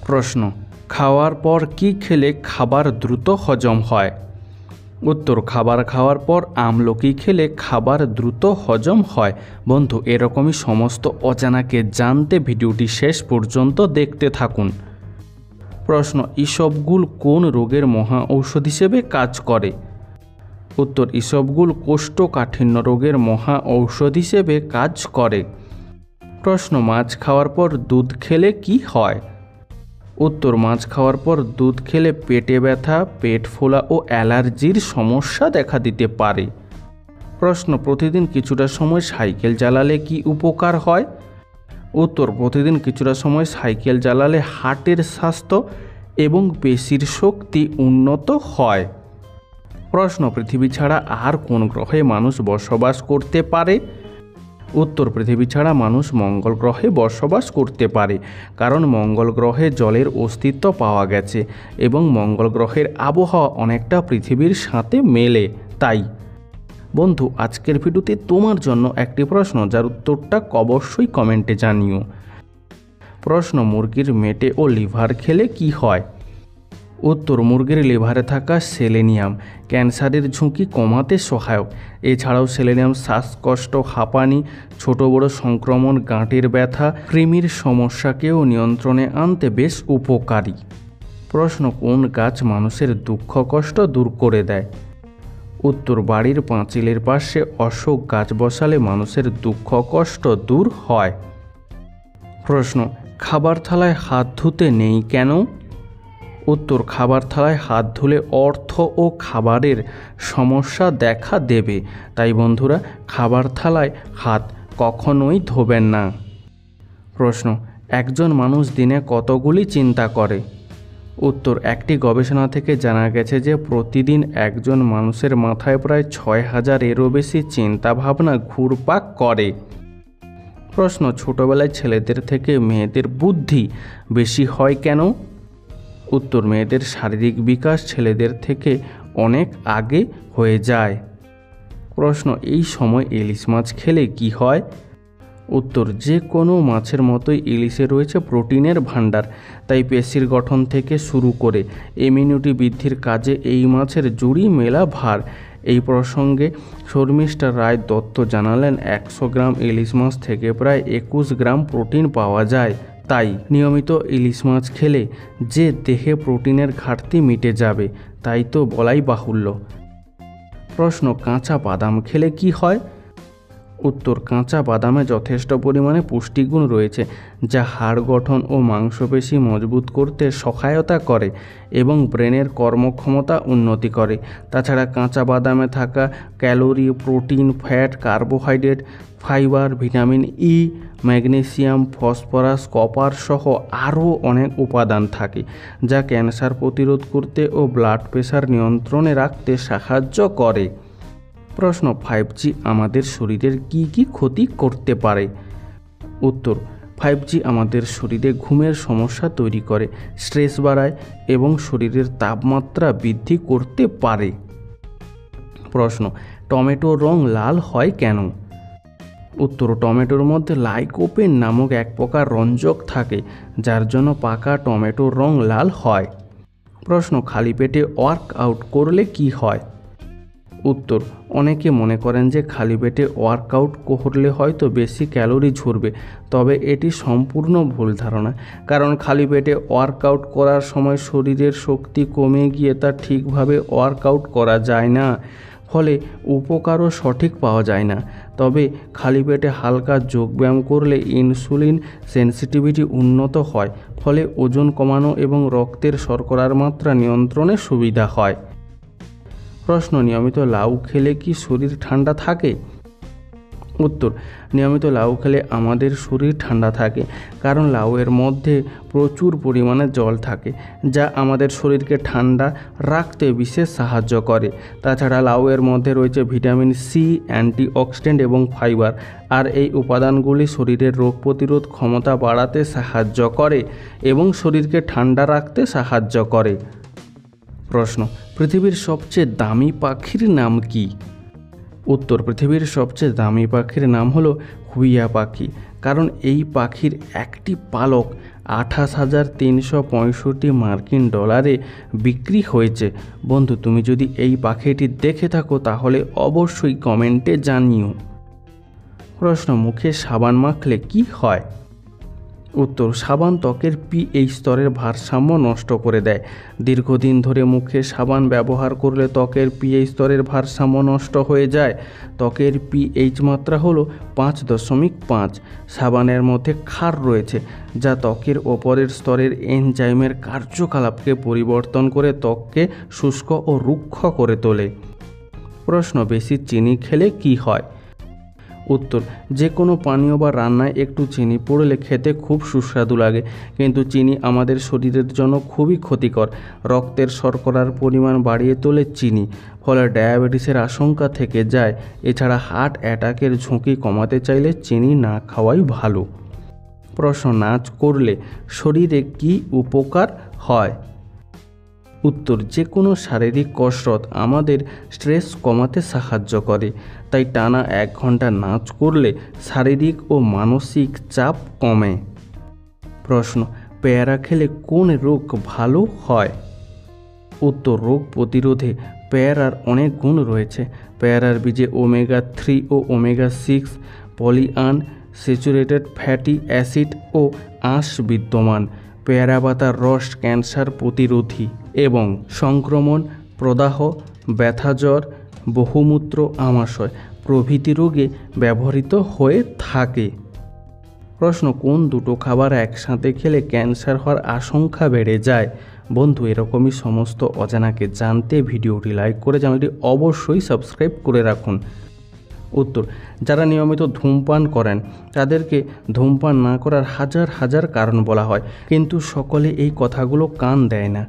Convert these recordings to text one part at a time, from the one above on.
প্রশ্ন, খাওয়ার পর কি খেলে খাবার দ্রুত হজম হয়? উত্তর, খাবার খাওয়ার পর আমলকি খেলে খাবার দ্রুত হজম হয়। বন্ধু, এরকমই সমস্ত অজানাকে জানতে ভিডিওটি শেষ পর্যন্ত দেখতে থাকুন। প্রশ্ন, ইসবগুল কোন রোগের মহা ঔষধ হিসেবে কাজ করে? উত্তর, ইসবগুল কোষ্ঠকাঠিন্য রোগের মহা ঔষধ হিসেবে কাজ করে। প্রশ্ন, মাছ খাওয়ার পর দুধ খেলে কি হয়? উত্তর, মাছ খাওয়ার পর দুধ খেলে পেটে ব্যথা, পেট ফোলা ও অ্যালার্জির সমস্যা দেখা দিতে পারে। প্রশ্ন, প্রতিদিন কিছুটা সময় সাইকেল চালালে কি উপকার হয়? উত্তর, প্রতিদিন কিছুটা সময় সাইকেল চালালে হার্টের স্বাস্থ্য এবং পেশির শক্তি উন্নত হয়। প্রশ্ন, পৃথিবী ছাড়া আর কোন গ্রহে মানুষ বসবাস করতে পারে? উত্তর, পৃথিবী ছাড়া মানুষ মঙ্গল গ্রহে বসবাস করতে পারে, কারণ মঙ্গল গ্রহে জলের অস্তিত্ব পাওয়া গেছে এবং মঙ্গল গ্রহের আবহাওয়া অনেকটা পৃথিবীর সাথে মেলে। তাই বন্ধু, আজকের ভিডিওতে তোমার জন্য একটি প্রশ্ন, যার উত্তরটা অবশ্যই কমেন্টে জানিও। প্রশ্ন, মুরগির মেটে ও লিভার খেলে কি হয়? উত্তর, মুরগির লিভারে থাকা সেলেনিয়াম ক্যান্সারের ঝুঁকি কমাতে সহায়ক। এছাড়াও সেলেনিয়াম শ্বাসকষ্ট, হাঁপানি, ছোট বড় সংক্রমণ, গাঁটের ব্যথা, কৃমির সমস্যাকেও নিয়ন্ত্রণে আনতে বেশ উপকারী। প্রশ্ন, কোন গাছ মানুষের দুঃখ কষ্ট দূর করে দেয়? উত্তর, বাড়ির পাঁচিলের পাশে অশোক গাছ বসালে মানুষের দুঃখ কষ্ট দূর হয়। প্রশ্ন, খাবার থালায় হাত ধুতে নেই কেন? উত্তর, খাবার থালায় হাত ধুলে অর্থ ও খাবারের সমস্যা দেখা দেবে। তাই বন্ধুরা, খাবার থালায় হাত কখনোই ধোবেন না। প্রশ্ন, একজন মানুষ দিনে কতগুলি চিন্তা করে? উত্তর, একটি গবেষণা থেকে জানা গেছে যে প্রতিদিন একজন মানুষের মাথায় প্রায় ৬,০০০-এরও বেশি চিন্তা ভাবনা ঘুরপাক করে। প্রশ্ন, ছোটবেলায় ছেলেদের থেকে মেয়েদের বুদ্ধি বেশি হয় কেন? উত্তর, মেয়েদের শারীরিক বিকাশ ছেলেদের থেকে অনেক আগে হয়ে যায়। প্রশ্ন, এই সময় ইলিশ মাছ খেলে কি হয়? উত্তর, যে কোনো মাছের মতোই ইলিশে রয়েছে প্রোটিনের ভাণ্ডার, তাই পেশির গঠন থেকে শুরু করে ইমিউনিটি বৃদ্ধির কাজে এই মাছের জুড়ি মেলা ভার। এই প্রসঙ্গে শর্মিষ্ঠা রায় দত্ত জানালেন, ১০০ গ্রাম ইলিশ মাছ থেকে প্রায় ২১ গ্রাম প্রোটিন পাওয়া যায়। তাই নিয়মিত ইলিশ মাছ খেলে যে দেহে প্রোটিনের ঘাটতি মিটে যাবে, তাই তো বলাই বাহুল্য। প্রশ্ন, কাঁচা বাদাম খেলে কি হয়? উত্তর, কাঁচা বাদামে যথেষ্ট পরিমাণে পুষ্টিগুণ রয়েছে, যা হাড় গঠন ও মাংসপেশি মজবুত করতে সহায়তা করে এবং ব্রেনের কর্মক্ষমতা উন্নতি করে। তাছাড়া কাঁচা বাদামে থাকা calorie, protein, fat, carbohydrate, fibre, vitamin E, magnesium, phosphorus, copper সহ আরও অনেক উপাদান থাকে, যা ক্যান্সার প্রতিরোধ করতে ও ব্লাড প্রেশার নিয়ন্ত্রণে রাখতে সাহায্য করে। প্রশ্ন, 5G আমাদের শরীরের কি কি ক্ষতি করতে পারে? উত্তর, 5G আমাদের শরীরে ঘুমের সমস্যা তৈরি করে, স্ট্রেস বাড়ায় এবং শরীরের তাপমাত্রা বৃদ্ধি করতে পারে। প্রশ্ন, টমেটোর রং লাল হয় কেন? উত্তর, টমেটোর মধ্যে লাইকোপেন নামক এক প্রকার রঞ্জক থাকে, যার জন্য পাকা টমেটোর রং লাল হয়। প্রশ্ন, খালি পেটে ওয়ার্কআউট করলে কি হয়? উত্তর, অনেকে মনে করেন যে খালি পেটে ওয়ার্কআউট করলে হয়তো বেশি ক্যালোরি ঝরবে, তবে এটি সম্পূর্ণ ভুল ধারণা। কারণ খালি পেটে ওয়ার্কআউট করার সময় শরীরের শক্তি কমে গিয়ে তা ঠিকভাবে ওয়ার্কআউট করা যায় না, ফলে উপকারও সঠিক পাওয়া যায় না। তবে খালি পেটে হালকা যোগব্যায়াম করলে ইনসুলিন সেন্সিটিভিটি উন্নত হয়, ফলে ওজন কমানো এবং রক্তের শর্করার মাত্রা নিয়ন্ত্রণে সুবিধা হয়। প্রশ্ন, নিয়মিত লাউ খেলে কি শরীর ঠান্ডা থাকে? উত্তর, নিয়মিত লাউ খেলে আমাদের শরীর ঠান্ডা থাকে, কারণ লাউয়ের মধ্যে প্রচুর পরিমাণে জল থাকে, যা আমাদের শরীরকে ঠান্ডা রাখতে বিশেষ সাহায্য করে। তাছাড়া লাউয়ের মধ্যে রয়েছে ভিটামিন সি, অ্যান্টিঅক্সিডেন্ট এবং ফাইবার, আর এই উপাদানগুলি শরীরের রোগ প্রতিরোধ ক্ষমতা বাড়াতে সাহায্য করে এবং শরীরকে ঠান্ডা রাখতে সাহায্য করে। প্রশ্ন, পৃথিবীর সবচেয়ে দামি পাখির নাম কি? উত্তর, পৃথিবীর সবচেয়ে দামি পাখির নাম হলো হুইয়া পাখি, কারণ এই পাখির একটি পালক $28,365 মার্কিন ডলারে বিক্রি হয়েছে। বন্ধু, তুমি যদি এই পাখিটি দেখে থাকো তাহলে অবশ্যই কমেন্টে জানিও। প্রশ্ন, মুখে সাবান মাখলে কি হয়? উত্তর, সাবান ত্বকের পিএইচ স্তরের ভারসাম্য নষ্ট করে দেয়। দীর্ঘদিন ধরে মুখে সাবান ব্যবহার করলে ত্বকের পিএইচ স্তরের ভারসাম্য নষ্ট হয়ে যায়। ত্বকের পিএইচ মাত্রা হলো 5.5। সাবানের মধ্যে ক্ষার রয়েছে, যা ত্বকের ওপরের স্তরের এনজাইমের কার্যকলাপকে পরিবর্তন করে ত্বককে শুষ্ক ও রুক্ষ করে তোলে। প্রশ্ন, বেশি চিনি খেলে কি হয়? উত্তর, যে কোনো পানীয় বা রান্নায় একটু চিনি পড়লে খেতে খুব সুস্বাদু লাগে, কিন্তু চিনি আমাদের শরীরের জন্য খুবই ক্ষতিকর। রক্তের শর্করার পরিমাণ বাড়িয়ে তোলে চিনি, ফলে ডায়াবেটিসের আশঙ্কা থেকে যায়। এছাড়া হার্ট অ্যাটাকের ঝুঁকি কমাতে চাইলে চিনি না খাওয়াই ভালো। প্রশ্ন, নাচ করলে শরীরে কি উপকার হয়? উত্তর, যে কোনো শারীরিক কসরত আমাদের স্ট্রেস কমাতে সাহায্য করে, তাই টানা 1 ঘন্টা নাচ করলে শারীরিক ও মানসিক চাপ কমে। প্রশ্ন, পেয়ারা খেলে কোন রোগ ভালো হয়? উত্তর, রোগ প্রতিরোধে পেয়ারার অনেক গুণ রয়েছে। পেয়ারার বীজে ওমেগা-3 ও ওমেগা-6 পলিআনস্যাচুরেটেড ফ্যাটি অ্যাসিড ও আঁশ বিদ্যমান। পেয়ারা পাতার রস ক্যান্সার প্রতিরোধী এবং সংক্রমণ, প্রদাহ, ব্যথাজ্বর, বহুমূত্র আমাশয় প্রভৃতি রোগে ব্যবহৃত হয়ে থাকে। প্রশ্ন, কোন দুটো খাবার একসাথে খেলে ক্যান্সার হওয়ার আশঙ্কা বেড়ে যায়? বন্ধু, এরকমই সমস্ত অজানাকে জানতে ভিডিওটি লাইক করে চ্যানেলটি অবশ্যই সাবস্ক্রাইব করে রাখুন। উত্তর, যারা নিয়মিত ধূমপান করেন তাদেরকে ধূমপান না করার হাজার হাজার কারণ বলা হয়, কিন্তু সকলে এই কথাগুলো কান দেয় না।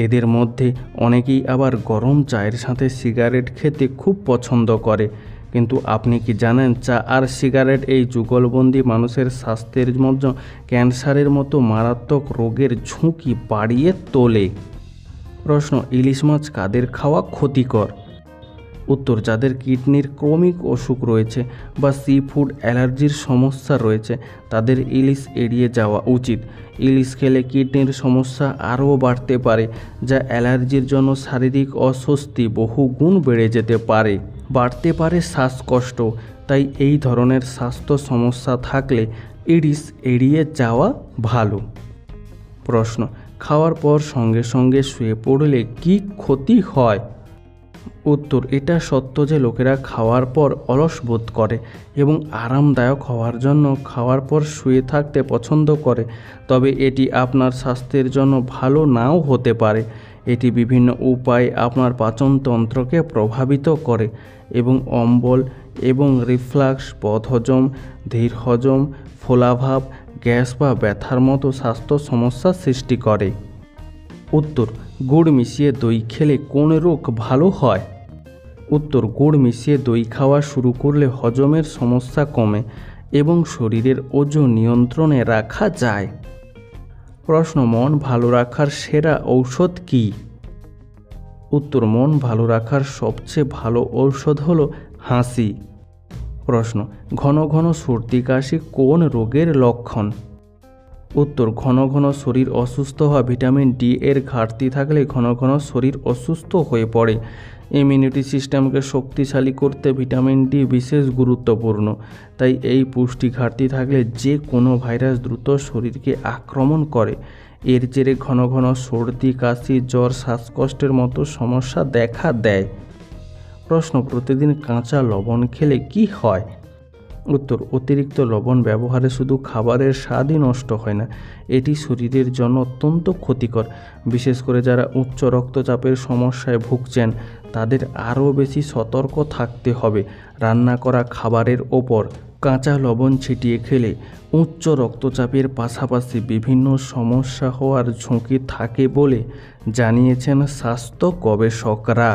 এদের মধ্যে অনেকেই আবার গরম চায়ের সাথে সিগারেট খেতে খুব পছন্দ করে। কিন্তু আপনি কি জানেন, চা আর সিগারেট এই যুগলবন্দি মানুষের স্বাস্থ্যের মধ্যে ক্যান্সারের মতো মারাত্মক রোগের ঝুঁকি বাড়িয়ে তোলে। প্রশ্ন, ইলিশ মাছ কাদের খাওয়া ক্ষতিকর? উত্তর, যাদের কিডনির ক্রমিক অসুখ রয়েছে বা সি ফুড অ্যালার্জির সমস্যা রয়েছে তাদের ইলিশ এড়িয়ে যাওয়া উচিত। ইলিশ খেলে কিডনির সমস্যা আরও বাড়তে পারে, যা অ্যালার্জির জন্য শারীরিক অস্বস্তি বহু গুণ বেড়ে যেতে পারে। বাড়তে পারে শ্বাসকষ্ট। তাই এই ধরনের স্বাস্থ্য সমস্যা থাকলে ইলিশ এড়িয়ে যাওয়া ভালো। প্রশ্ন, খাওয়ার পর সঙ্গে সঙ্গে শুয়ে পড়লে কি ক্ষতি হয়? উত্তর, এটা সত্য যে লোকেরা খাওয়ার পর অলস বোধ করে এবং আরামদায়ক হওয়ার জন্য খাওয়ার পর শুয়ে থাকতে পছন্দ করে। তবে এটি আপনার স্বাস্থ্যের জন্য ভালো নাও হতে পারে। এটি বিভিন্ন উপায়ে আপনার পাচনতন্ত্রকে প্রভাবিত করে এবং অম্বল এবং রিফ্লাক্স, বদহজম, ধীর হজম, ফোলাভাব, গ্যাস বা ব্যথার মতো স্বাস্থ্য সমস্যা সৃষ্টি করে। উত্তর, গুড় মিশিয়ে দই খেলে কোন রোগ ভালো হয়? উত্তর, গুড় মিশিয়ে দই খাওয়া শুরু করলে হজমের সমস্যা কমে এবং শরীরের ওজন নিয়ন্ত্রণে রাখা যায়। প্রশ্ন, মন ভালো রাখার সেরা ঔষধ কী? উত্তর, মন ভালো রাখার সবচেয়ে ভালো ঔষধ হলো হাসি। প্রশ্ন, ঘন ঘন সর্দি কাশি কোন রোগের লক্ষণ? উত্তর, ঘন ঘন শরীর অসুস্থ হওয়া। ভিটামিন ডি এর ঘাটতি থাকলে ঘন ঘন শরীর অসুস্থ হয়ে পড়ে। ইমিউনিটি সিস্টেমকে শক্তিশালী করতে ভিটামিন ডি বিশেষ গুরুত্বপূর্ণ। তাই এই পুষ্টি ঘাটতি থাকলে যে কোনো ভাইরাস দ্রুত শরীরকে আক্রমণ করে। এর জেরে ঘন ঘন সর্দি কাশি, জ্বর, শ্বাসকষ্টের মতো সমস্যা দেখা দেয়। প্রশ্ন, প্রতিদিন কাঁচা লবণ খেলে কি হয়? উত্তর, অতিরিক্ত লবণ ব্যবহারে শুধু খাবারের স্বাদই নষ্ট হয় না, এটি শরীরের জন্য অত্যন্ত ক্ষতিকর। বিশেষ করে যারা উচ্চ রক্তচাপের সমস্যায় ভুগছেন তাদের আরও বেশি সতর্ক থাকতে হবে। রান্না করা খাবারের ওপর কাঁচা লবণ ছিটিয়ে খেলে উচ্চ রক্তচাপের পাশাপাশি বিভিন্ন সমস্যা হওয়ার ঝুঁকি থাকে বলে জানিয়েছেন স্বাস্থ্য গবেষকরা।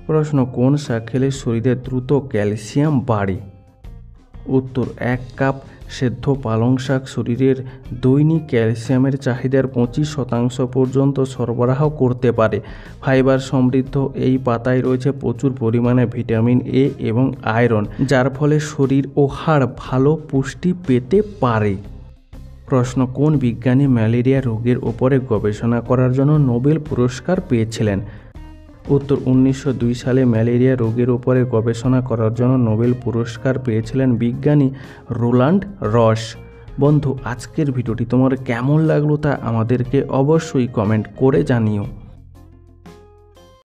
প্রশ্ন, কোন শাক খেলে শরীরে দ্রুত ক্যালসিয়াম বাড়ে? উত্তর, 1 কাপ সেদ্ধ পালং শাক শরীরের দৈনিক ক্যালসিয়ামের চাহিদার 25% পর্যন্ত সরবরাহ করতে পারে। ফাইবার সমৃদ্ধ এই পাতায় রয়েছে প্রচুর পরিমাণে ভিটামিন এ এবং আয়রন, যার ফলে শরীর ও হাড় ভালো পুষ্টি পেতে পারে। প্রশ্ন, কোন বিজ্ঞানী ম্যালেরিয়া রোগের উপরে গবেষণা করার জন্য নোবেল পুরস্কার পেয়েছিলেন? উত্তর, 1902 সালে ম্যালেরিয়া রোগের উপরে গবেষণা করার জন্য নোবেল পুরস্কার পেয়েছিলেন বিজ্ঞানী রোল্যান্ড রস। বন্ধু, আজকের ভিডিওটি তোমার কেমন লাগলো তা আমাদেরকে অবশ্যই কমেন্ট করে জানিও।